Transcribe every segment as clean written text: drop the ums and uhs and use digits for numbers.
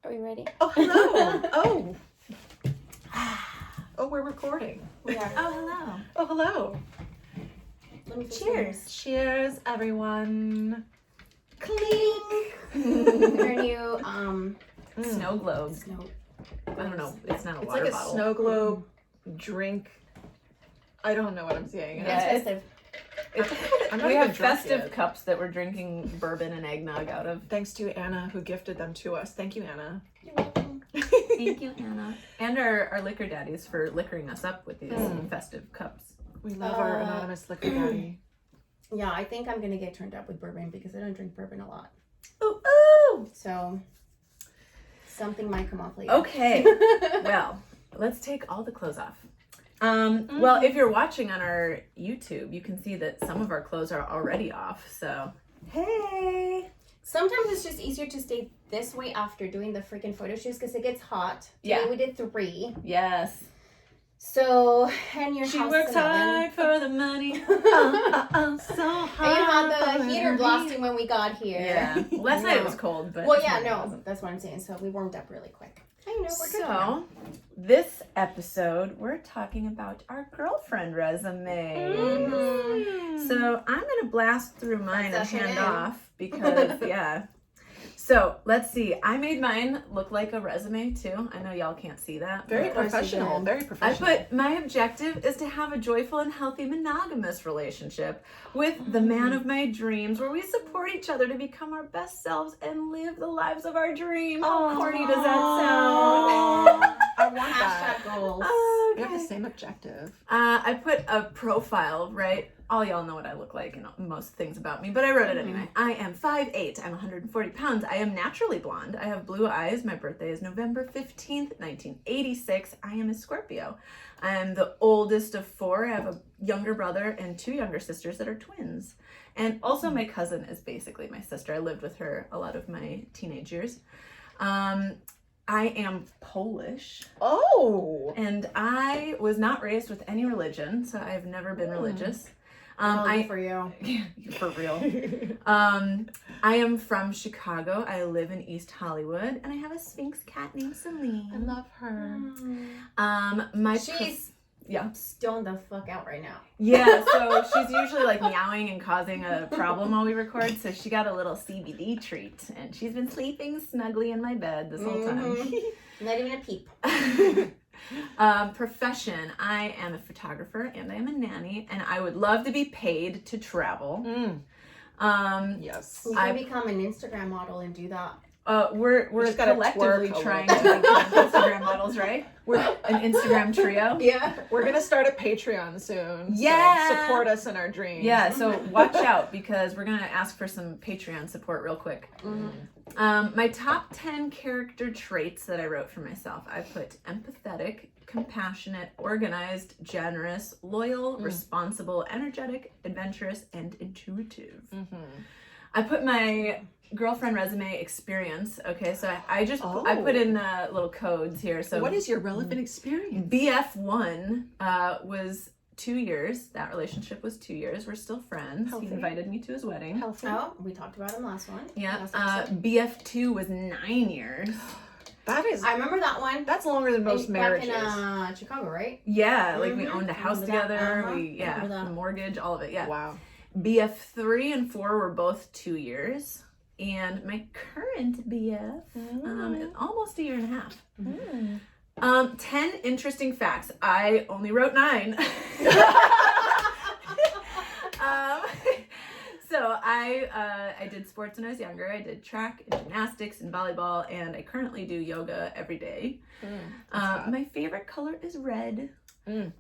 Are we ready? Oh, hello. Oh, we're recording. We are. Oh, hello. Oh, hello. Let me Cheers. Cheers, everyone. Clink. Our new Snow globe. snow. I don't know. It's not a It's water like a bottle. snow globe drink. I don't know what I'm saying. Yeah, It's festive. I'm not We even have drunk festive yet. cups that we're drinking bourbon and eggnog out of. Thanks to Anna who gifted them to us. Thank you, Anna. You're welcome. Thank you, Anna. And our liquor daddies for liquoring us up with these festive cups. We love our anonymous liquor daddy. Yeah, I think I'm gonna get turned up with bourbon because I don't drink bourbon a lot. Ooh, ooh. So something might come off later. Okay. Well, let's take all the clothes off. Well, if you're watching on our YouTube, you can see that some of our clothes are already off. So, hey. Sometimes it's just easier to stay this way after doing the freaking photo shoots because it gets hot. Yeah. Today we did 3. Yes. So, and your She house works is an oven. hard for the money. So And hard. you had the for heater me. blasting when we got here. Yeah. Last night it was cold, but Well, this yeah, morning it no, wasn't. that's what I'm saying. So we warmed up really quick. I know we're good. So, this episode, we're talking about our girlfriend resume. So, I'm going to blast through mine and Let's usher hand it in. off because, yeah. So, let's see. I made mine look like a resume, too. I know y'all can't see that. Very Of course you professional. did. Very I professional. put my objective is to have a joyful and healthy monogamous relationship with the man of my dreams where we support each other to become our best selves and live the lives of our dream. How corny does that sound? I want that. Hashtag goals. We have the Okay. same objective. I put a profile, right? All y'all know what I look like and most things about me, but I wrote it anyway. I am 5'8", I'm 140 pounds. I am naturally blonde. I have blue eyes. My birthday is November 15th, 1986. I am a Scorpio. I am the oldest of 4. I have a younger brother and 2 younger sisters that are twins. And also my cousin is basically my sister. I lived with her a lot of my teenage years. I am Polish. Oh. And I was not raised with any religion, so I've never been religious. For you. For real. I am from Chicago. I live in East Hollywood, and I have a Sphinx cat named Celine. I love her. She's yeah. stoned the fuck out right now. Yeah, so she's usually like meowing and causing a problem while we record. So she got a little CBD treat, and she's been sleeping snugly in my bed this whole time. Not even a peep. Profession, I am a photographer and I am a nanny, and I would love to be paid to travel. Yes. You can become an Instagram model and do that. We're just gotta collectively twerk a trying little to become Instagram models, right? We're an Instagram trio. Yeah. We're gonna start a Patreon soon. Yeah. So support us in our dreams. Yeah, so watch out because we're gonna ask for some Patreon support real quick. My top 10 character traits that I wrote for myself. I put empathetic, compassionate, organized, generous, loyal, responsible, energetic, adventurous, and intuitive. I put my girlfriend resume experience. Okay, so I put in the little codes here. So What is your relevant experience? BF1 was 2 years. That relationship was 2 years. We're still friends. Healthy. He invited me to his wedding. Healthy. Oh, we talked about him last one. Yeah. Last episode. BF2 was 9 years. That is. I remember that one. That's longer than most marriages. Back in Chicago, right? Yeah, like we owned a house Remember that? together. Uh-huh. We Remember that. the mortgage, all of it. Yeah. Wow. BF3 and 4 were both 2 years. And my current BF is almost a year and a half. 10 interesting facts. I only wrote 9. So I did sports when I was younger. I did track and gymnastics and volleyball, and I currently do yoga every day. My favorite color is red.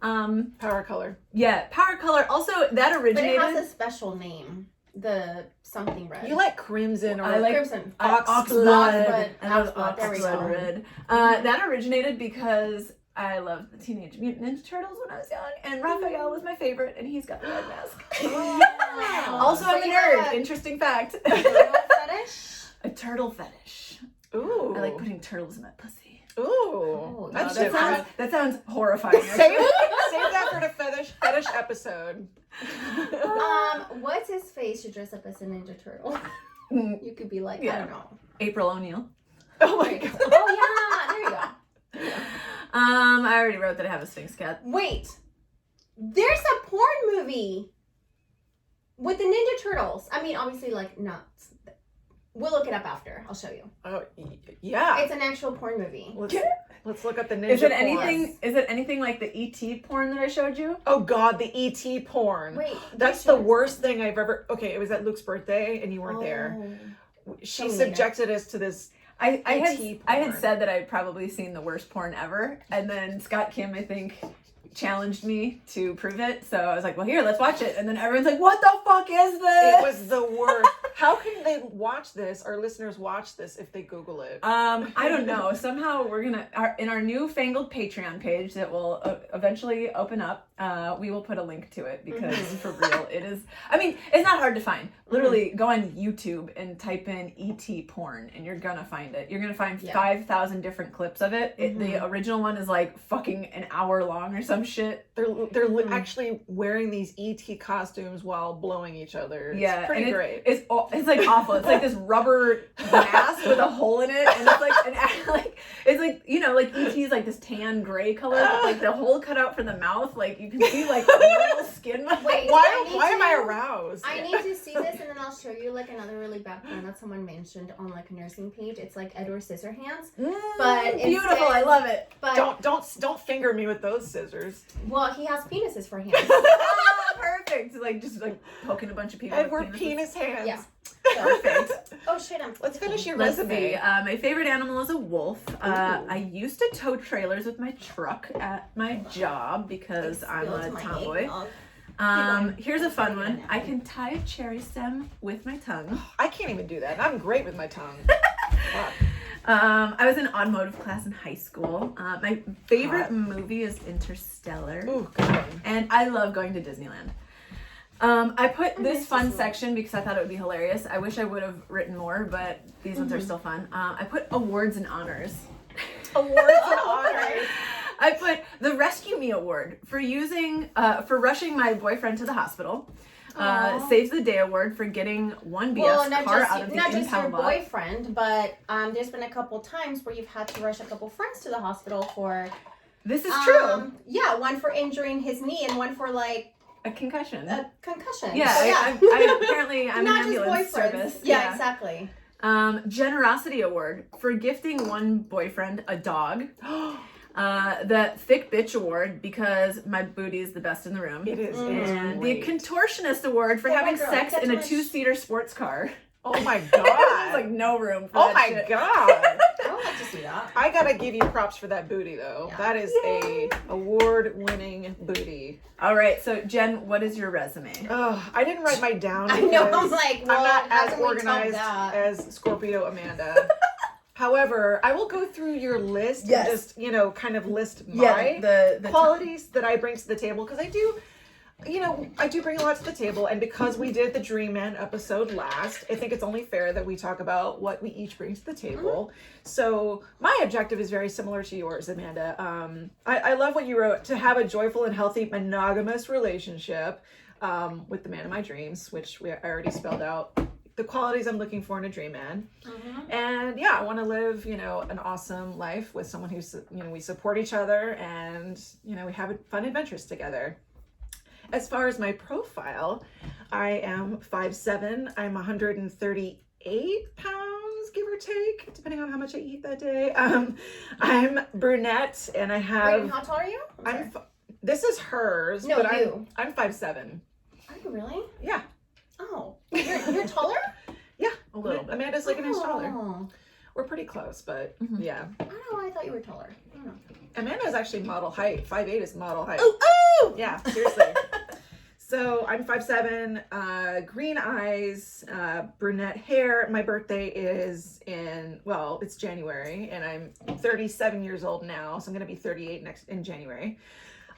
Power color. Yeah, power color. Also, that But originated. it has a special name. The something red. You like crimson or I like Crimson. Oxblood. I love Oxblood. There we Oxblood go. red. That originated because I loved the Teenage Mutant Ninja Turtles when I was young, and Raphael was my favorite, and he's got the red mask. Wow. Also, So I'm a you nerd. have a Interesting fact. turtle fetish? A turtle fetish. Ooh. I like putting turtles in my pussy. Ooh. Oh, That's no, different. That sounds horrifying. Save that for the fetish episode. What's his face to dress up as a Ninja Turtle? Mm, You could be like, I Yeah. don't know. April O'Neil. Oh my god. Oh I already wrote that I have a Sphinx cat. Wait. There's a porn movie with the Ninja Turtles. I mean, obviously, like, not. We'll look it up after. I'll show you. Oh, yeah. It's an actual porn movie. Let's look up the ninja Is it porn. anything? Is it anything like the ET porn that I showed you? Oh God, the ET porn. Wait. That's the worst thing I've ever. Okay, it was at Luke's birthday, and you weren't there. She subjected us to this. I had porn. said that I'd probably seen the worst porn ever, and then Scott Kim, I think, challenged me to prove it. So I was like, well, here, let's watch it. And then everyone's like, what the fuck is this? It was the worst. How can they watch this? Our listeners watch this if they Google it. I don't know. Somehow we're gonna in our newfangled Patreon page that will eventually open up. We will put a link to it because for real, it is. I mean, it's not hard to find. Literally, go on YouTube and type in ET porn, and you're gonna find it. You're gonna find 5,000 different clips of it. The original one is like fucking an hour long or some shit. They're actually wearing these ET costumes while blowing each other. It's pretty great. It's like awful. It's like this rubber mask with a hole in it, and it's like it's like, you know, like ET's like this tan gray color, but like the hole cut out for the mouth, like you can see like real skin. Wait, why am I aroused? I need to see this, and then I'll show you like another really bad porn that someone mentioned on like a nursing page. It's like Edward Scissorhands, but beautiful. instead, I love it. But don't finger me with those scissors. well, he has penises for hands. Oh, perfect. Like just like poking a bunch of people. Edward penis hands. Yeah. Perfect. Oh shit! Let's finish your Let's resume. see. My favorite animal is a wolf. I used to tow trailers with my truck at my job because I'm a tomboy. Here's a fun one. I can tie a cherry stem with my tongue. I can't even do that. I'm great with my tongue. Wow. I was in automotive class in high school. My favorite movie is Interstellar. Ooh, good one. And I love going to Disneyland. I put this fun section because I thought it would be hilarious. I wish I would have written more, but these ones are still fun. I put awards and honors. Awards and honors. I put the Rescue Me Award for for rushing my boyfriend to the hospital. Saves the Day Award for getting one BS car out of the not just your impound lot. boyfriend, but there's been a couple times where you've had to rush a couple friends to the hospital for. This is true. Yeah, one for injuring his knee and one for like a concussion. A concussion. Yeah, so, apparently I'm not an ambulance just boyfriends. service. Yeah, exactly. Generosity Award for gifting one boyfriend a dog. The Thick Bitch Award because my booty is the best in the room. It is. And the Contortionist Award for having sex in a 2-seater sports car. Oh my God. There's like no room for that shit. God. I would like to see that. I gotta give you props for that booty though. Yeah. That is a award-winning booty. All right, so Jen, what is your resume? Oh, I didn't write mine down. I know. I'm like, well, I'm not how as can we top organized that? as Scorpio Amanda. However, I will go through your list and just, kind of list my the qualities that I bring to the table because I do. I do bring a lot to the table, and because we did the Dream Man episode last, I think it's only fair that we talk about what we each bring to the table. So my objective is very similar to yours, Amanda. I love what you wrote, to have a joyful and healthy monogamous relationship with the man of my dreams, which I already spelled out the qualities I'm looking for in a dream man. And I want to live, an awesome life with someone who's, we support each other and, we have fun adventures together. As far as my profile, I am 5'7". I'm 138 pounds, give or take, depending on how much I eat that day. I'm brunette, and I have. Wait, how tall are you? This is hers. No, but you. I'm 5'7". Are you really? Yeah. Oh, you're taller? Yeah, a little. Amanda's like an inch taller. We're pretty close, but yeah. I don't know why I thought you were taller. I don't know. Amanda's actually model height. 5'8" is model height. Ooh! Yeah, seriously. So I'm 5'7", green eyes, brunette hair. My birthday is it's January, and I'm 37 years old now, so I'm going to be 38 in January.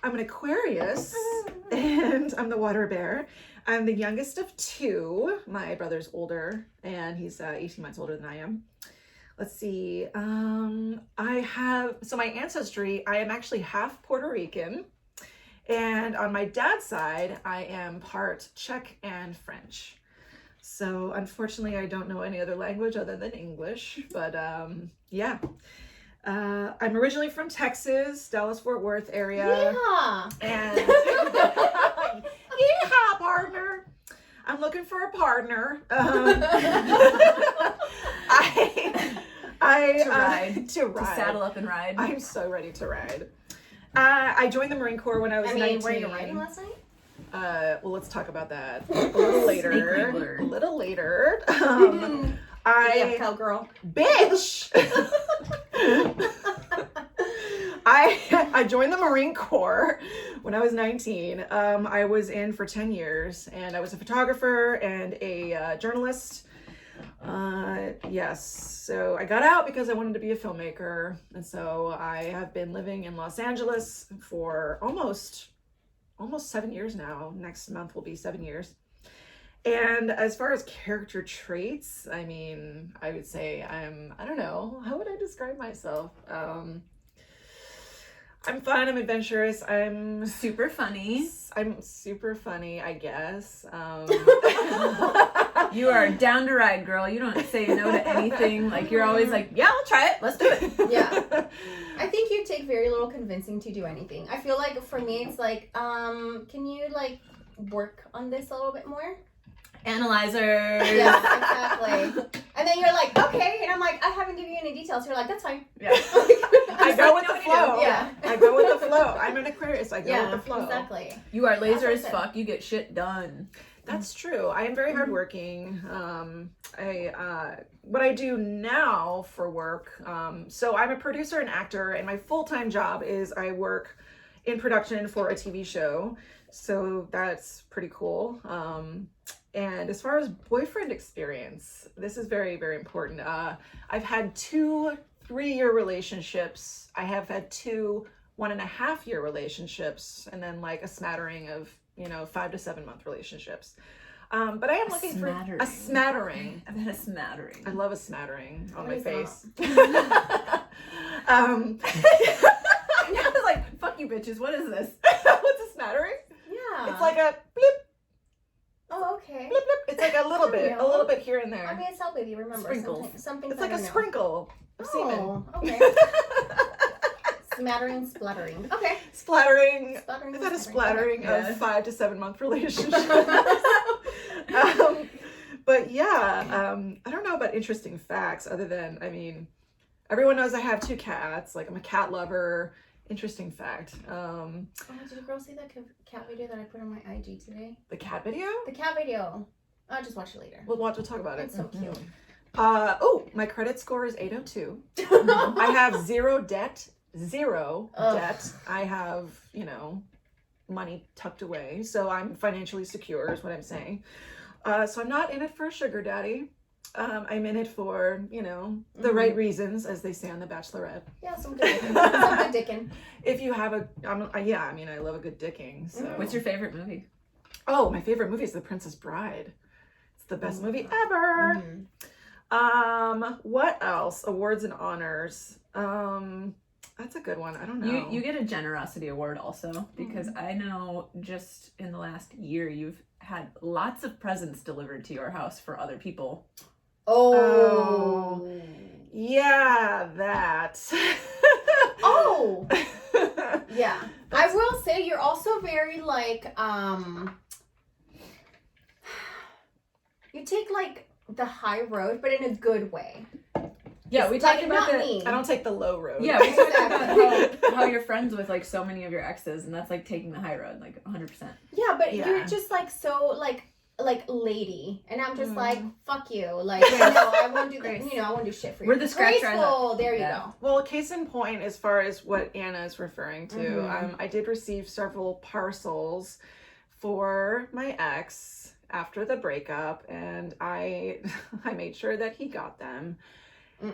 I'm an Aquarius, and I'm the water bear. I'm the youngest of two. My brother's older, and he's 18 months older than I am. Let's see. My ancestry, I am actually half Puerto Rican. And on my dad's side, I am part Czech and French. So unfortunately, I don't know any other language other than English. But yeah. I'm originally from Texas, Dallas-Fort Worth area. Yeah. And yeehaw, partner. I'm looking for a partner. To saddle up and ride. I'm so ready to ride. I joined the Marine Corps when I was 19. Were you riding last night? Well, let's talk about that a little later. Sneak A little later. Yeah, cowgirl. Bitch. I joined the Marine Corps when I was 19. I was in for 10 years, and I was a photographer and a journalist. Yes, so I got out because I wanted to be a filmmaker, and so I have been living in Los Angeles for almost 7 years now. Next month will be 7 years. And as far as character traits, I mean, I would say I don't know, how would I describe myself? I'm fun, I'm adventurous, I'm super funny, I guess. You are down to ride, girl. You don't say no to anything. Like, you're always like, yeah, I'll try it. Let's do it. Yeah. I think you take very little convincing to do anything. I feel like for me, it's like, can you like work on this a little bit more? Analyzer. Yeah, exactly. And then you're like, okay. And I'm like, I haven't given you any details. You're like, that's fine. Yeah. I go with the flow. Yeah. I go with the flow. I'm an Aquarius. I go with the flow. Exactly. You are laser as fuck. You get shit done. That's true. I am very hardworking. What I do now for work, so I'm a producer and actor, and my full-time job is I work in production for a TV show. So that's pretty cool. And as far as boyfriend experience, this is very, very important. I've had 2 3-year relationships. I have had 2 1.5-year relationships, and then like a smattering of 5 to 7 month relationships. But I am looking for a smattering. I've had a smattering. I love a smattering on my face. I was like, fuck you bitches, what is this? What's a smattering? Yeah. It's like a blip, Oh, okay. blip, blip. It's like a little bit here and there. I mean, it's not baby, remember. Sprinkles. Something It's like a sprinkle of semen. Oh, okay. Smattering, spluttering. Okay. Splattering. Splattering. I've had a splattering Yeah. of 5 to 7 month relationships. But yeah, I don't know about interesting facts other than, I mean, everyone knows I have 2 cats. Like, I'm a cat lover. Interesting fact. Oh, did the girl see that cat video that I put on my IG today? The cat video? The cat video. I'll just watch it later. We'll talk about it. It's so cute. My credit score is 802. I have zero debt. Debt. I have, money tucked away. So I'm financially secure is what I'm saying. So I'm not in it for a sugar daddy. I'm in it for, the right reasons, as they say on The Bachelorette. Yeah, some good dicking. Some good dicking. If you have I love a good dicking. So. What's your favorite movie? Oh, my favorite movie is The Princess Bride. It's the best movie ever. What else? Awards and honors. That's a good one. I don't know. You get a generosity award also, because I know just in the last year you've had lots of presents delivered to your house for other people. Oh. Yeah, that. Oh. Yeah. I will say you're also very like you take like the high road, but in a good way. Yeah, we talked about that. I don't take the low road. Yeah, we talked about how you're friends with like so many of your exes, and that's like taking the high road, like 100%. Yeah, but you're just like so like lady, and I'm just like, fuck you, like no, I won't do that. I won't do shit for you. We're the scratch graceful. There you go. Well, case in point, as far as what Anna is referring to, I did receive several parcels for my ex after the breakup, and I made sure that he got them.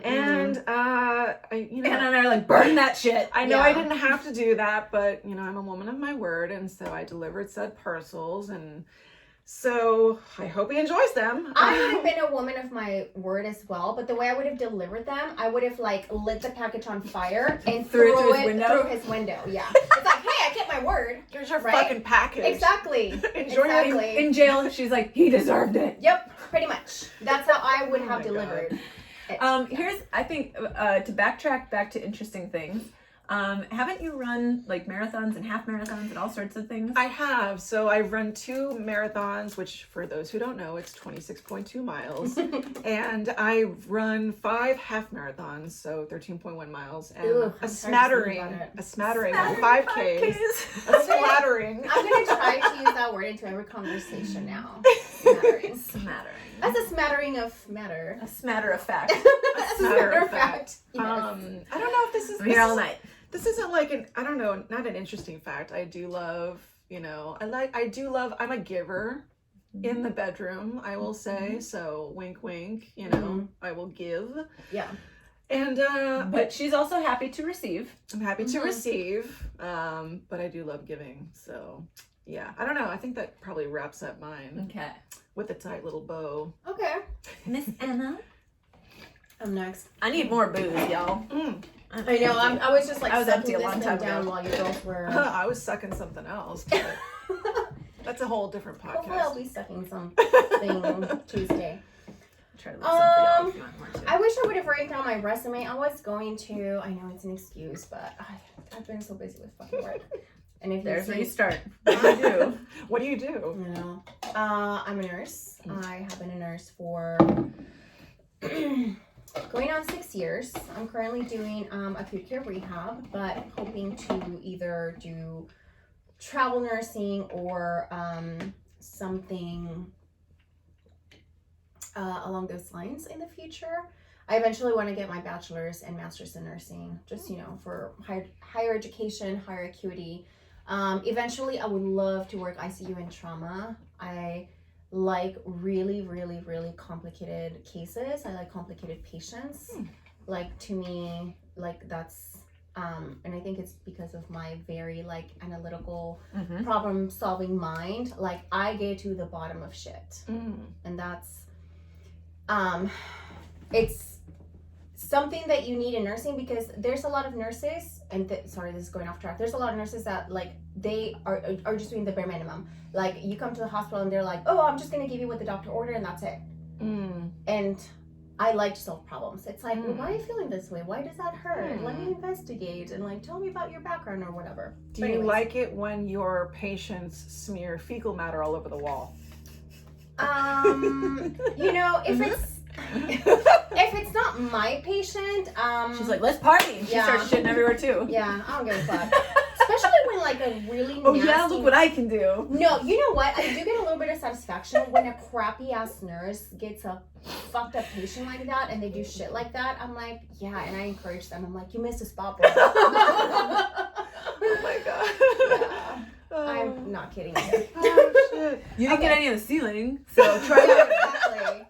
And Anna and I are like, burn that shit. I know I didn't have to do that, but I'm a woman of my word, and so I delivered said parcels, and so I hope he enjoys them. I would have been a woman of my word as well, but the way I would have delivered them, I would have like lit the package on fire and threw it through his window. Yeah, it's like, hey, I kept my word. Here's your fucking package. Exactly. Enjoy exactly. In jail, she's like, he deserved it. Yep, pretty much. That's how I would have delivered. Here's, I think, to backtrack back to interesting things. Haven't you run like marathons and half marathons and all sorts of things? I have. So I've run 2 marathons, which for those who don't know, it's 26.2 miles. And I've run 5 half marathons, so 13.1 miles, and Ooh, a smattering of 5Ks. A smattering. I'm going to try to use that word into every conversation now. Smattering. Smattering. That's a smattering of matter. A smatter of fact. As a matter of fact. Yes. I don't know if this is... I'm here all night. This isn't like an, I don't know, not an interesting fact. I do love, I'm a giver in the bedroom, I will say. So wink, wink, I will give. Yeah. And, But she's also happy to receive. I'm happy to receive, but I do love giving. So yeah, I don't know. I think that probably wraps up mine Okay. with a tight little bow. Okay. Miss Anna? I'm next. I need more booze, y'all. I know. I was just like I was sucking empty a this long thing time down ago. while you both were. I was sucking something else, but that's a whole different Hopefully, I'll podcast. be sucking something Tuesday. Try to leave some for y'all if you want more too. I wish I would have written down my resume. I was going to. I know it's an excuse, but I've been so busy with fucking work. And if There's where you you see, start. What do you do? What do you do? you know, I'm a nurse. I have been a nurse for going on 6 years. I'm currently doing acute care rehab, but hoping to either do travel nursing or something along those lines in the future. I eventually want to get my bachelor's and master's in nursing, just for higher education, higher acuity. Eventually, I would love to work ICU and trauma. I like really, really, really complicated cases. I like complicated patients. Like, to me, like, that's and I think it's because of my very like analytical problem solving mind. Like, I get to the bottom of shit, and that's it's something that you need in nursing, because there's a lot of nurses, and sorry, this is going off track. There's a lot of nurses that like they are just doing the bare minimum. Like, you come to the hospital and they're like, oh, I'm just gonna give you what the doctor ordered and that's it. And I like to solve problems. It's like, well, why are you feeling this way? Why does that hurt? Let me investigate and like tell me about your background or whatever. Do you like it when your patients smear fecal matter all over the wall? If it's not my patient, She's like, let's party. And she Yeah. starts shitting everywhere too. yeah, I don't give a fuck. Especially when like a really Oh nasty. yeah, look what I can do. No, you know what? I do get a little bit of satisfaction when a crappy ass nurse gets a fucked up patient like that and they do shit like that. I'm like, yeah, and I encourage them. I'm like, you missed a spot, bro. Oh my god. Yeah. I'm not kidding you. Oh shit. You didn't Okay. get any of the ceiling, so try Yeah, it. exactly.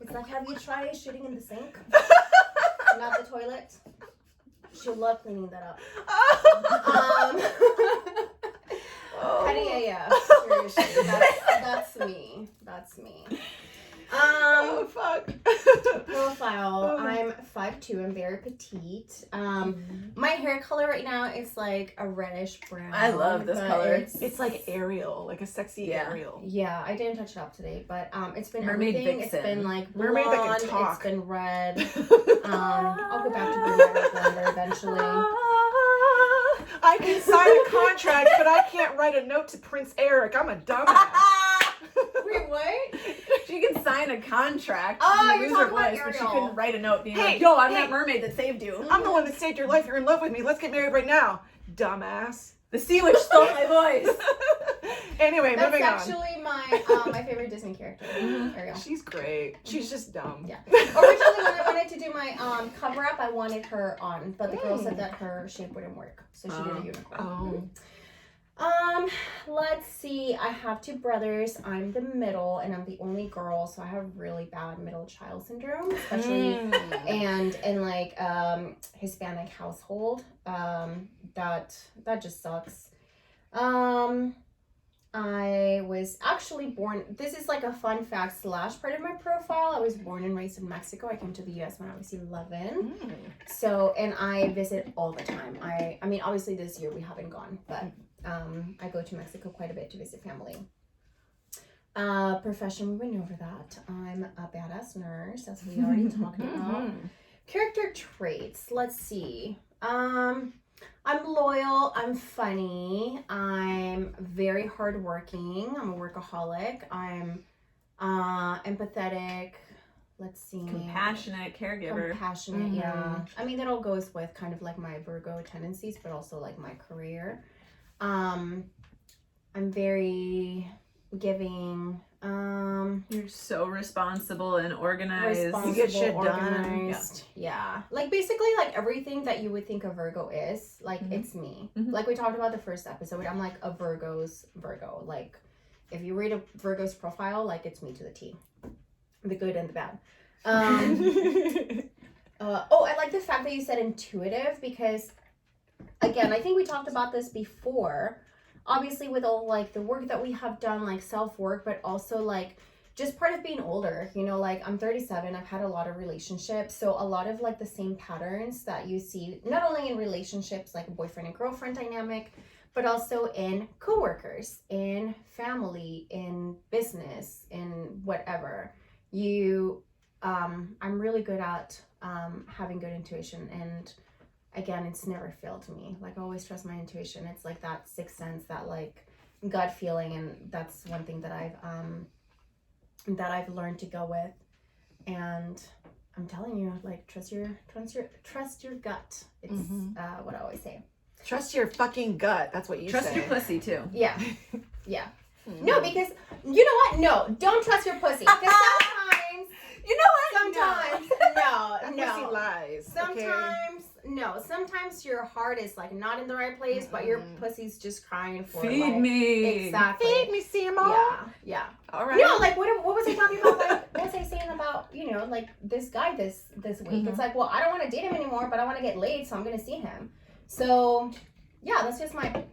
It's like, have you tried shitting in the sink? Not the toilet? She'll love cleaning that up. Petty AF. Seriously. That's me. That's me. Oh fuck. Profile. I'm 5'2". I'm very petite. My hair color right now is like a reddish brown. I love this but color. It's like Ariel, like a sexy Yeah. Ariel. Yeah, I didn't touch it up today, but it's been Mermaid everything. Vixen. It's been like Mermaid that can blonde. talk. It's been red. I'll go back to brunette blonder eventually. I can sign a contract, but I can't write a note to Prince Eric. I'm a dumbass. Wait, what? She can sign a contract Oh, to you're use her talking about voice, but she Ariel. couldn't write a note being Hey, like, yo, I'm hey. that mermaid that saved you. I'm the one that saved your life. You're in love with me. Let's get married right now. Dumbass. The sea witch stole my voice. Anyway, That's moving on. actually my favorite Disney character, Ariel. She's great. She's just dumb. Yeah. Originally, when I wanted to do my cover up, I wanted her on, but the girl said that her shape wouldn't work, so she did a unicorn. Let's see. I have 2 brothers. I'm the middle, and I'm the only girl, so I have really bad middle child syndrome, especially and in like Hispanic household. That just sucks. I was actually born. This is like a fun fact / part of my profile. I was born and raised in Mexico. I came to the US when I was 11. So, and I visit all the time. I mean, obviously this year we haven't gone, but I go to Mexico quite a bit to visit family. Profession, we went over that. I'm a badass nurse, as we already talked about. Character traits. Let's see. I'm loyal. I'm funny. I'm very hardworking. I'm a workaholic. I'm empathetic. Let's see. Compassionate caregiver. Compassionate, yeah. I mean, that all goes with kind of like my Virgo tendencies, but also like my career. I'm very giving. You're so responsible and organized. You get shit done. Organized. Yeah. Like basically like everything that you would think a Virgo is, like it's me. Like we talked about the first episode, I'm like a Virgo's Virgo. Like if you read a Virgo's profile, like it's me to the T. The good and the bad. I like the fact that you said intuitive because, again, I think we talked about this before. Obviously, with all like the work that we have done, like self-work, but also like just part of being older, you know, like I'm 37, I've had a lot of relationships. So a lot of like the same patterns that you see, not only in relationships, like a boyfriend and girlfriend dynamic, but also in coworkers, in family, in business, in whatever. I'm really good at having good intuition, and again, it's never failed me. Like I always trust my intuition. It's like that sixth sense, that like gut feeling, and that's one thing that I've learned to go with. And I'm telling you, like trust your gut. It's what I always say. Trust your fucking gut. That's what you Trust say. your pussy too. Yeah. Yeah. No, because you know what? No, don't trust your pussy. Because sometimes, You know what? sometimes, That no. pussy lies. Sometimes, no. Sometimes your heart is like not in the right place, but your pussy's just crying for Feed like, me. Exactly. Feed me, Seymour. Yeah. All right. No, like what was I talking about? Like what was I saying about, you know, like this guy this week? It's like, well, I don't want to date him anymore, but I want to get laid, so I'm gonna see him. So yeah, that's just my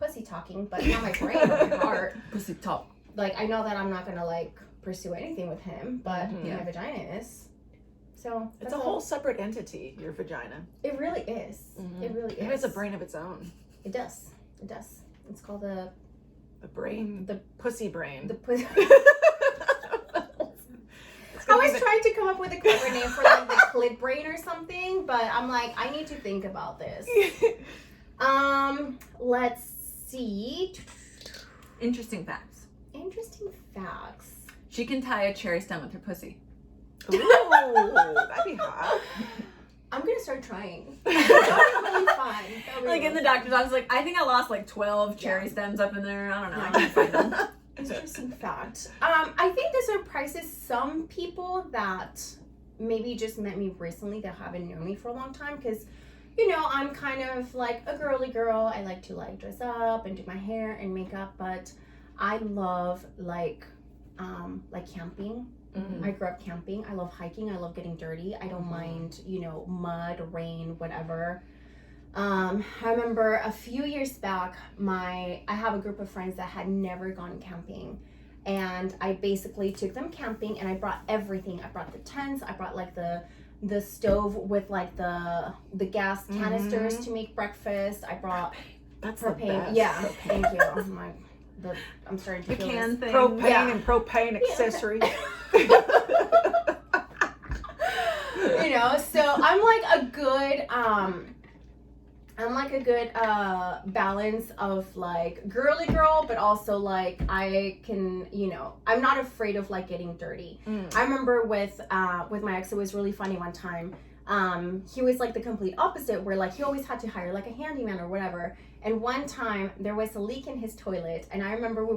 pussy talking, but not my brain or my heart. Pussy talk. Like I know that I'm not gonna like pursue anything with him, but my vagina is. So It's a whole separate entity, your vagina. It really is. It really is. It has a brain of its own. It does. It does. It's called the brain. The pussy brain. the pussy. I was trying to come up with a clever name for like the clit brain or something, but I'm like, I need to think about this. Let's see. Interesting facts. Interesting facts. She can tie a cherry stem with her pussy. Ooh, that'd be hot. I'm gonna start trying. That would be really fun. That would be Like in really the fun. doctor's office, like I think I lost like 12 cherry stems up in there. I don't know. I can't find them. Interesting fact. I think this surprises some people that maybe just met me recently that haven't known me for a long time, because you know I'm kind of like a girly girl. I like to like dress up and do my hair and makeup, but I love like camping. I grew up camping. I love hiking. I love getting dirty. I don't mind, you know, mud, rain, whatever. I remember a few years back, I have a group of friends that had never gone camping, and I basically took them camping, and I brought everything. I brought the tents. I brought like the stove with like the gas canisters to make breakfast. I brought That's propane. the best. Yeah, thank you. I'm starting to The feel can this. thing. Propane and propane accessories. You know, so I'm like a good balance of like girly girl, but also like I can, you know, I'm not afraid of like getting dirty. I remember with my ex, it was really funny one time. He was like the complete opposite, where like he always had to hire like a handyman or whatever. And one time there was a leak in his toilet, and I remember we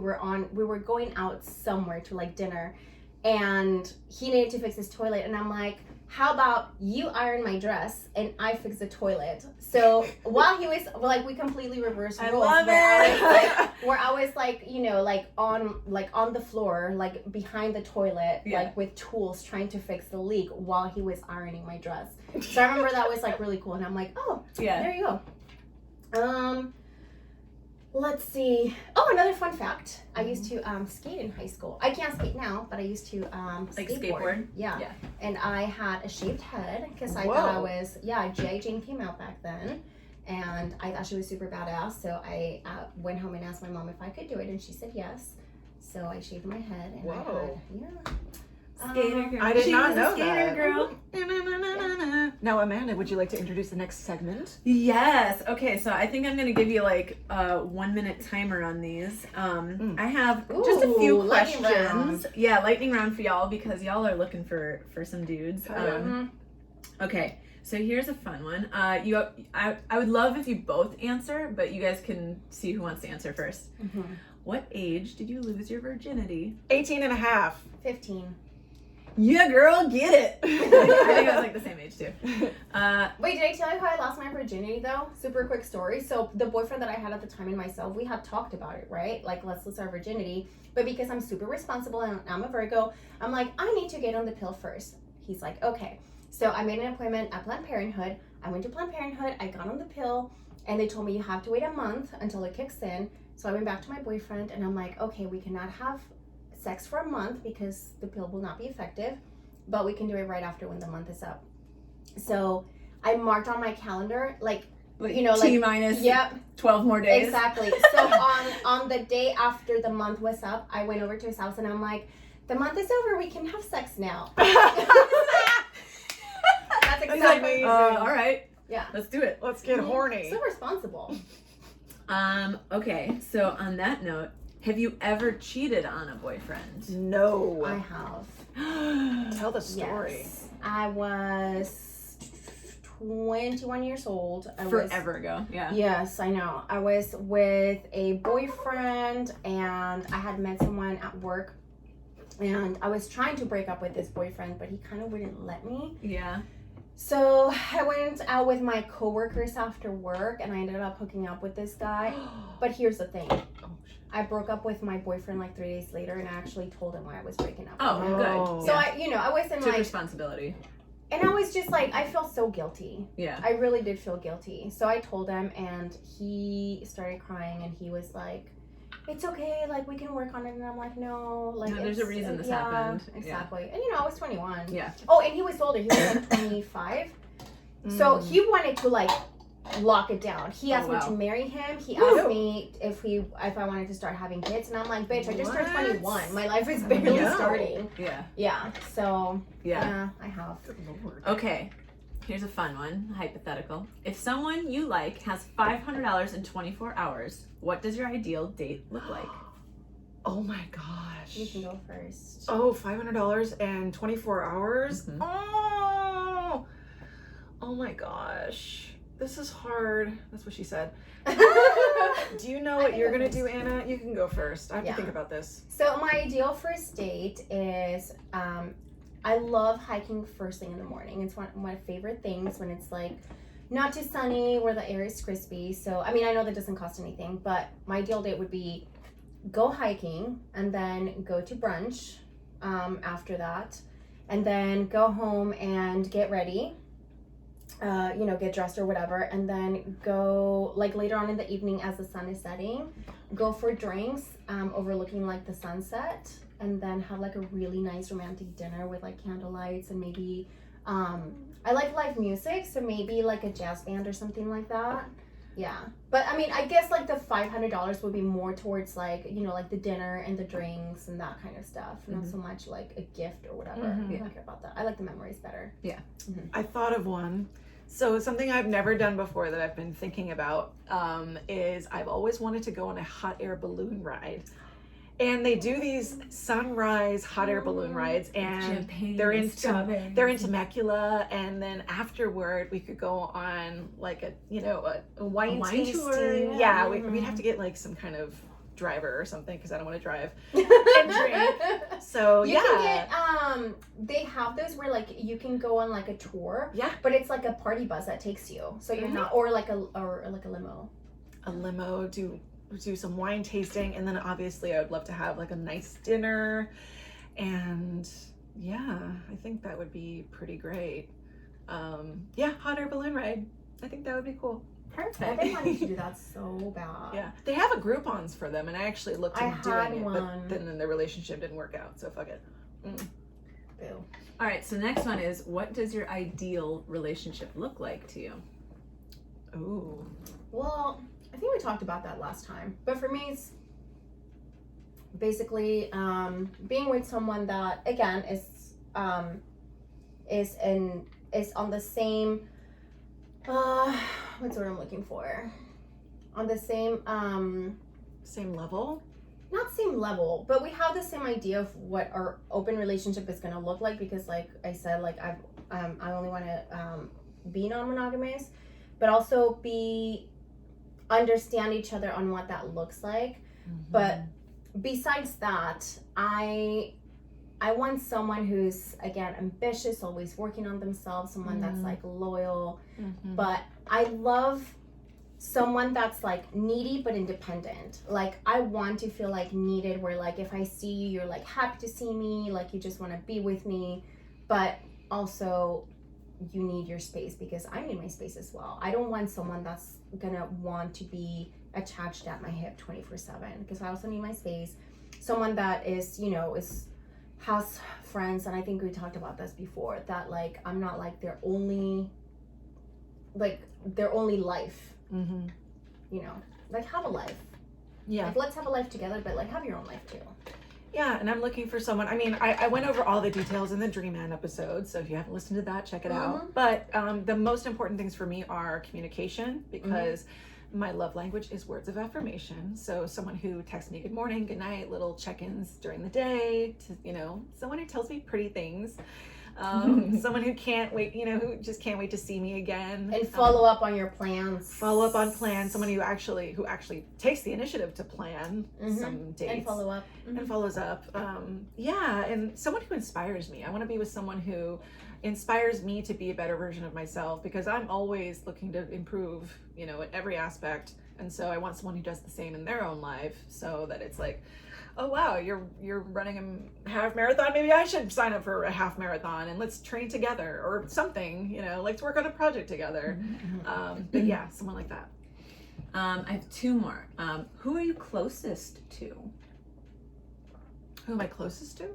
were going out somewhere to like dinner, and he needed to fix his toilet, and I'm like, how about you iron my dress and I fix the toilet? So while he was like, we completely reversed roles. I love it. Where I was like, you know, like on the floor, like behind the toilet, like with tools trying to fix the leak while he was ironing my dress. So I remember that was like really cool, and I'm like, oh, Yeah. there you go. Let's see. Oh, another fun fact. I used to skate in high school. I can't skate now, but I used to Like skateboard. skateboard? Yeah. Yeah. And I had a shaved head because I Whoa. thought I was, G.I. Jane came out back then. And I thought she was super badass. So I went home and asked my mom if I could do it, and she said yes. So I shaved my head and Whoa. Skater girl. I did She not was know a skater that. girl. Now, Amanda, would you like to introduce the next segment? Yes. Okay, so I think I'm gonna give you like a 1 minute timer on these. I have just a few Ooh, lightning questions. round. Yeah, lightning round for y'all because y'all are looking for some dudes. Okay, so here's a fun one. I would love if you both answer, but you guys can see who wants to answer first. What age did you lose your virginity? 18 and a half. 15. Yeah, girl, get it. I think I was like the same age too. Wait, did I tell you how I lost my virginity though? Super quick story. So the boyfriend that I had at the time and myself, we had talked about it, right? Like, let's lose our virginity. But because I'm super responsible and I'm a Virgo, I'm like, I need to get on the pill first. He's like, okay. So I made an appointment at Planned Parenthood. I went to Planned Parenthood. I got on the pill and they told me you have to wait a month until it kicks in. So I went back to my boyfriend and I'm like, okay, we cannot have sex for a month because the pill will not be effective, but we can do it right after when the month is up. So I marked on my calendar, like you know, T like minus yep, 12 more days. exactly. So on the day after the month was up, I went over to his house and I'm like, the month is over, we can have sex now. That's exactly. amazing. All right, Yeah. let's do it. Let's get horny. So responsible. Okay, so on that note, have you ever cheated on a boyfriend? No. I have. Tell the story. Yes. I was 21 years old. Forever ago, yeah. Yes, I know. I was with a boyfriend and I had met someone at work and I was trying to break up with this boyfriend, but he kind of wouldn't let me. Yeah. So I went out with my coworkers after work and I ended up hooking up with this guy. But here's the thing. I broke up with my boyfriend like 3 days later and I actually told him why I was breaking up. Oh, with him. good. So Yeah. I wasn't Took like, responsibility. and I was just like, I felt so guilty. Yeah. I really did feel guilty. So I told him and he started crying and he was like, it's okay, like we can work on it. And I'm like, no, like No, there's a reason this happened. Yeah. Exactly. And I was 21. Yeah. Oh, and he was older. He was like 25. So he wanted to like lock it down. He asked me to marry him. He asked me if I wanted to start having kids, and I'm like, bitch, I just turned 21. My life is barely starting. Yeah. Yeah. So Yeah. I have. Good Lord. Okay. Here's a fun one, hypothetical. If someone you like has $500 in 24 hours, what does your ideal date look like? Oh my gosh. You can go first. Oh, $500 and 24 hours? Mhm. Oh my gosh. This is hard. That's what she said. Do you know what you're going to do, Anna? You can go first. I have to think about this. So my ideal first date is I love hiking first thing in the morning. It's one of my favorite things when it's like not too sunny, where the air is crispy. So I mean, I know that doesn't cost anything, but my ideal date would be go hiking and then go to brunch after that, and then go home and get ready. Get dressed or whatever, and then go like later on in the evening as the sun is setting, go for drinks overlooking like the sunset, and then have like a really nice romantic dinner with like candlelights and maybe I like live music, so maybe like a jazz band or something like that. Yeah, but I mean, I guess like the $500 would be more towards like like the dinner and the drinks and that kind of stuff, not so much like a gift or whatever. I don't care about that. I like the memories better. Yeah. I thought of one. So something I've never done before that I've been thinking about is I've always wanted to go on a hot air balloon ride. And they do these sunrise hot air balloon rides, and Champagne, they're in strawberries. they're in Temecula, and then afterward we could go on like a wine tasting. tour. Yeah, we'd have to get like some kind of driver or something because I don't want to drive and drink. So You can get they have those where like you can go on like a tour. Yeah. But it's like a party bus that takes you. So you're not or like a limo. a limo, do some wine tasting, and then obviously I would love to have like a nice dinner, and yeah, I think that would be pretty great. Hot air balloon ride. I think that would be cool. I've Perfect. been wanting to do that so bad. Yeah, they have a Groupons for them, and I actually looked into doing it, one. but then the relationship didn't work out, so fuck it. Boo. All right, so next one is, what does your ideal relationship look like to you? Ooh. Well, I think we talked about that last time. But for me, it's basically being with someone that again is on the same what's the word I'm looking for, on the Same level. not same level, but we have the same idea of what our open relationship is going to look like, because like I said, like I only want to be non-monogamous, but also understand each other on what that looks like. But besides that, I want someone who's again ambitious, always working on themselves, someone that's like loyal, but I love someone that's like needy but independent. Like I want to feel like needed, where like if I see you, you're like happy to see me, like you just want to be with me, but also you need your space because I need my space as well. I don't want someone that's gonna want to be attached at my hip 24/7, because I also need my space. Someone that is, you know, has friends, and I think we talked about this before, that like I'm not like their only life. You know, like have a life. Yeah. Like let's have a life together, but like have your own life too. Yeah, and I'm looking for someone. I mean, I went over all the details in the Dream Man episode, so if you haven't listened to that, check it out. But the most important things for me are communication, because my love language is words of affirmation. So someone who texts me good morning, good night, little check-ins during the day, to, you know, someone who tells me pretty things. Someone who can't wait, you know, who just can't wait to see me again. And follow up on your plans. Follow up on plans. Someone who actually takes the initiative to plan some dates. And follow up. And follows up. Yeah, and someone who inspires me. I want to be with someone who inspires me to be a better version of myself, because I'm always looking to improve, you know, at every aspect. And so I want someone who does the same in their own life, so that it's like, oh wow, you're running a half marathon, maybe I should sign up for a half marathon and let's train together or something, you know, let's work on a project together. But yeah, someone like that. I have two more. Who are you closest to? Who am I closest to?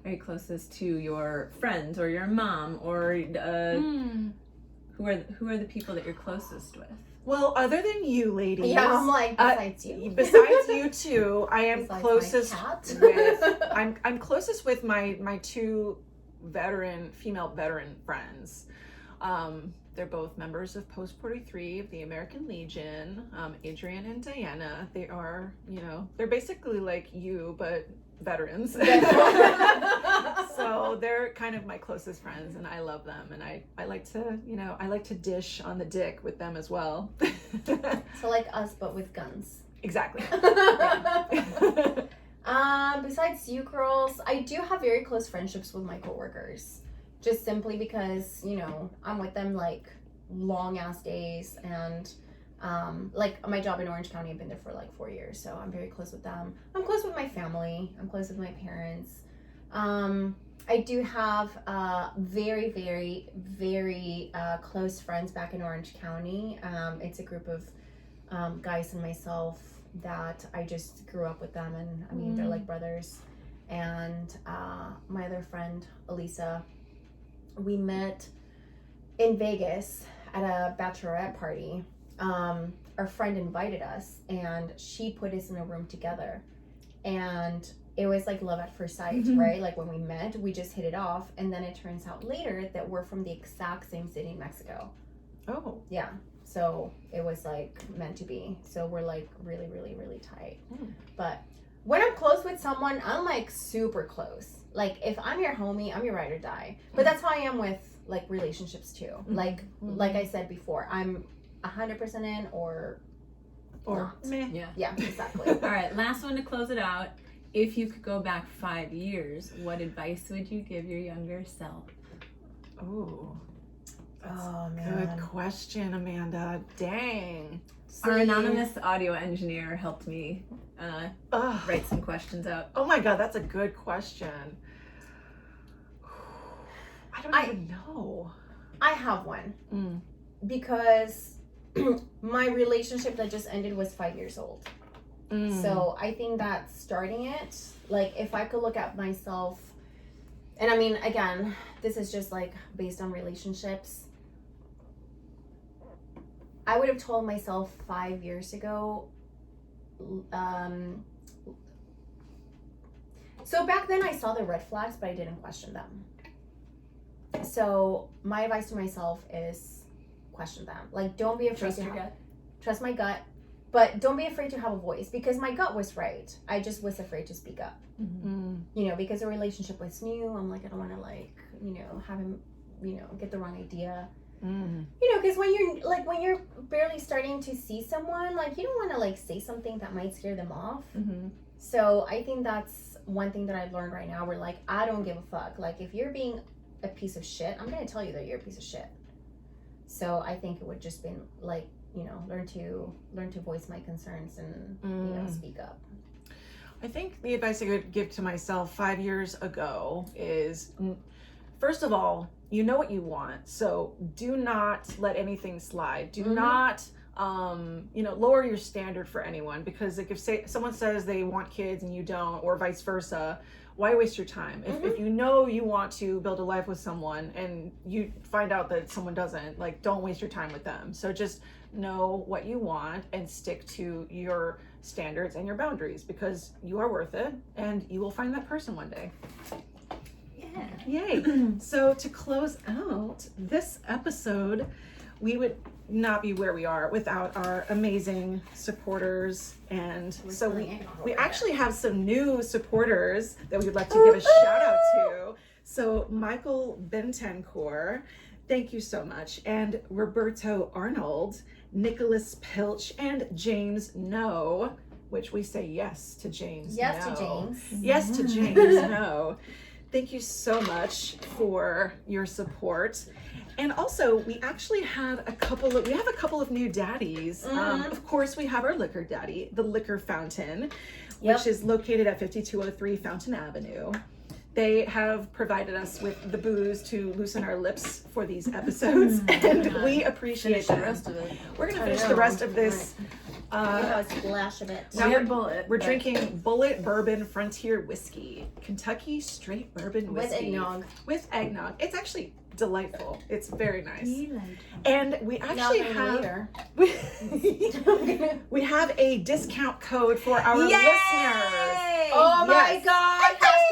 Are you closest to your friends or your mom, or who are the people that you're closest with? Well, other than you ladies, Yeah, I'm like besides you. Besides you two, I am Besides closest my cat. with. I'm closest with my two female veteran friends. They're both members of Post 43 of the American Legion. Adrian and Diana. They are, you know, they're basically like you, but veterans. So they're kind of my closest friends, and I love them, and I like to, you know, I like to dish on the dick with them as well. So like us, but with guns. Exactly. Besides you girls, I do have very close friendships with my coworkers, just simply because, you know, I'm with them like long ass days, and like my job in Orange County, I've been there for like 4 years, so I'm very close with them. I'm close with my family. I'm close with my parents. I do have very, very, very close friends back in Orange County. It's a group of guys and myself that I just grew up with them, and I mean they're like brothers. And my other friend Elisa, we met in Vegas at a bachelorette party. Our friend invited us, and she put us in a room together, and it was like love at first sight, right? Like when we met, we just hit it off, and then it turns out later that we're from the exact same city in Mexico. Oh. Yeah. So it was like meant to be. So we're like really, really, really tight. But when I'm close with someone, I'm like super close. Like if I'm your homie, I'm your ride or die. But that's how I am with like relationships too. Like I said before, I'm 100% in or not. Meh. Yeah, exactly. All right, last one to close it out. If you could go back 5 years, what advice would you give your younger self? Oh, Oh good man. question, Amanda. Dang. Our anonymous audio engineer helped me write some questions out. Oh my god, that's a good question. I don't even know. I have one. Because my relationship that just ended was 5 years old. So I think that starting it, like if I could look at myself, and I mean, again, this is just like based on relationships, I would have told myself 5 years ago, So back then I saw the red flags, but I didn't question them. So my advice to myself is question them. Like, don't be afraid Trust to your gut. trust my gut, but don't be afraid to have a voice, because my gut was right. I just was afraid to speak up. You know, because the relationship was new. I'm like, I don't want to like, you know, have him, you know, get the wrong idea. You know, because when you're barely starting to see someone, like, you don't want to like say something that might scare them off. So I think that's one thing that I've learned right now, where like, I don't give a fuck. Like, if you're being a piece of shit, I'm gonna tell you that you're a piece of shit. So I think it would just be like, you know, learn to voice my concerns and you know, speak up. I think the advice I could give to myself 5 years ago is, first of all, you know what you want, so do not let anything slide. Do not you know, lower your standard for anyone, because like if someone says they want kids and you don't, or vice versa, why waste your time? If you know you want to build a life with someone and you find out that someone doesn't, like, don't waste your time with them. So just know what you want and stick to your standards and your boundaries, because you are worth it and you will find that person one day. Yeah. Yay. So to close out this episode, we would not be where we are without our amazing supporters, and so we actually have some new supporters that we would like to give a shout out to. So Michael Bentencourt, thank you so much, and Roberto Arnold, Nicholas Pilch, and James No, which we say yes to James. Yes No. to James. Yes to James No. Thank you so much for your support. And also, we actually have a couple of new daddies. Of course, we have our liquor daddy, the Liquor Fountain, which is located at 5203 Fountain Avenue. They have provided us with the booze to loosen our lips for these episodes, and we appreciate the them. rest of it. We're gonna finish the rest of this. A splash of it. Now we're drinking Bullet Bourbon Frontier Whiskey, Kentucky straight bourbon whiskey with eggnog. With eggnog. It's actually delightful. It's very nice. And we actually have we have a discount code for our listeners. Oh my god! Hashtag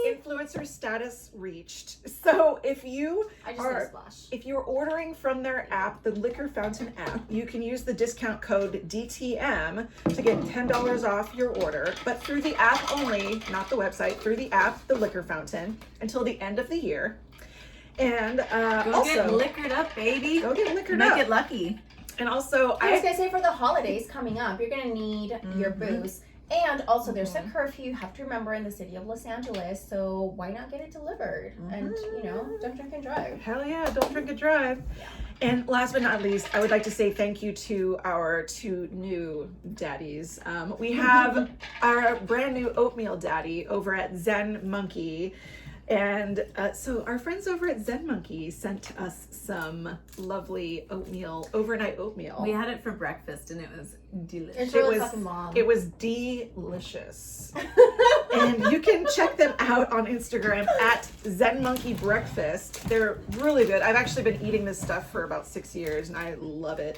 Influencer status reached. So if you splash. if you're ordering from their app, the Liquor Fountain app, you can use the discount code DTM to get $10 off your order, but through the app only, not the website, through the app, the Liquor Fountain, until the end of the year. And Go get liquored up, baby. Go get liquored up. Make it lucky. And also, I was gonna say, for the holidays coming up, you're gonna need your booze. And also, there's a curfew, you have to remember, in the city of Los Angeles, so why not get it delivered? And, you know, don't drink and drive. Hell yeah, don't drink and drive. Yeah. And last but not least, I would like to say thank you to our two new daddies. We have our brand new oatmeal daddy over at Zen Monkey. And so our friends over at Zen Monkey sent us some lovely overnight oatmeal. We had it for breakfast and it was delicious. It was delicious. And you can check them out on Instagram at Zen Monkey Breakfast. They're really good. I've actually been eating this stuff for about 6 years and I love it.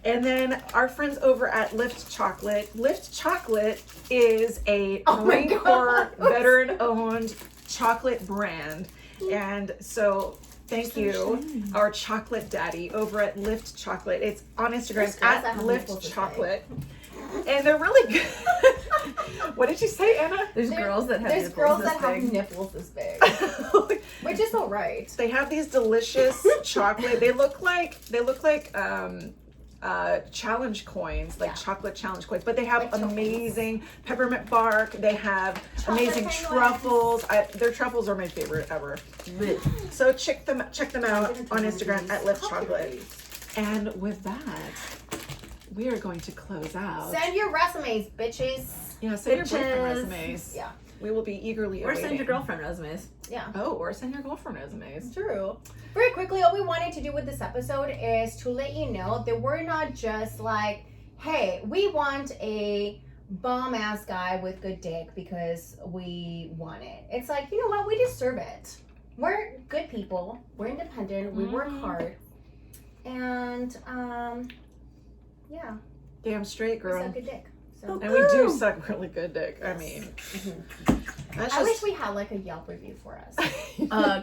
And then our friends over at Lift Chocolate. Lift Chocolate is a Marine Corps veteran-owned chocolate brand. And so thank you, our chocolate daddy over at Lift Chocolate. It's on Instagram at Lift Chocolate. And they're really good. What did you say, Anna? There's girls that have nipples this big. Which is all right. They have these delicious chocolate. They look like challenge coins, like chocolate challenge coins, but they have amazing peppermint bark. They have amazing truffles. Their truffles are my favorite ever. So check them out on Instagram at Lift Chocolate. And with that, we are going to close out. Send your resumes, bitches. Yeah, send your boyfriend resumes. Yeah. We will be eagerly Or awaiting. send your girlfriend resumes. Yeah. Oh, or send your girlfriend resumes. True. Very quickly, all we wanted to do with this episode is to let you know that we're not just like, hey, we want a bomb-ass guy with good dick because we want it. It's like, you know what? We deserve it. We're good people. We're independent. We work hard. And, yeah. Damn straight, We girl. suck good dick. So. And we do suck really good dick. I mean, that's I wish just. we had like a Yelp review for us.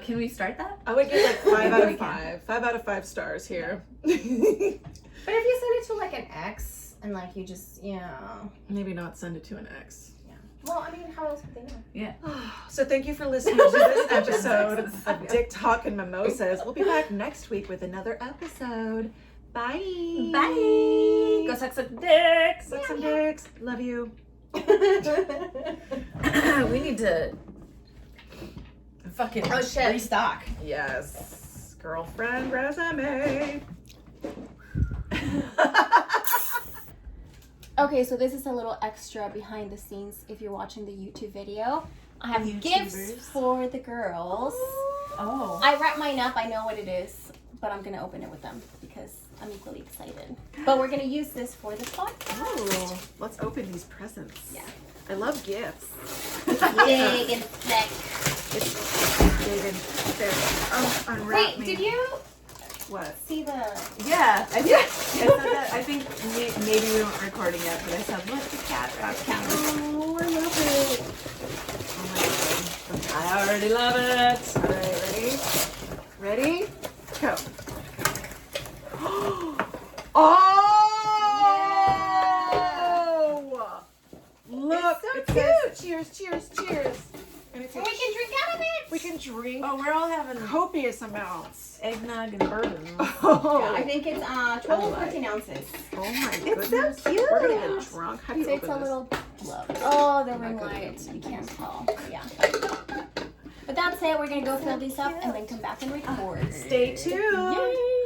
Can we start that? I would give like 5 out of 5. 5 out of 5 stars here. But if you send it to like an ex and like you just, Maybe not send it to an ex. Well, I mean, how else would they know? Yeah. So thank you for listening to this episode of Dick Talk and Mimosas. We'll be back next week with another episode. Bye. Bye. Go suck some dicks. Suck some dicks. Love you. We need to fucking restock. Yes. Girlfriend resume. Okay, so this is a little extra behind the scenes if you're watching the YouTube video. I have gifts for the girls. Oh. I wrapped mine up. I know what it is, but I'm going to open it with them because I'm equally excited. But we're going to use this for the podcast. Oh, let's open these presents. Yeah. I love gifts. Big and thick. It's big and thick. Oh, unwrap Wait, me. did you What? see the... Yeah, I said that. I think maybe we weren't recording yet, but I said, let the cat rock count. Oh, I love it. Oh my god. I already love it. All right, ready? Ready? Go. Oh! Look, It's it so says cheers, cheers, cheers. And it And says, we can drink out of it? we can drink Oh, we're all having copious amounts. eggnog and bourbon. Oh, I think it's 12 or 14 ounces. oh my It's goodness. so cute. We're gonna Yeah. get drunk. How do you So it's open a this? little glove. Oh, the ring light. You can't tell. Yeah. But that's it. We're going to go fill these up and then come back and record. Stay tuned. Yay!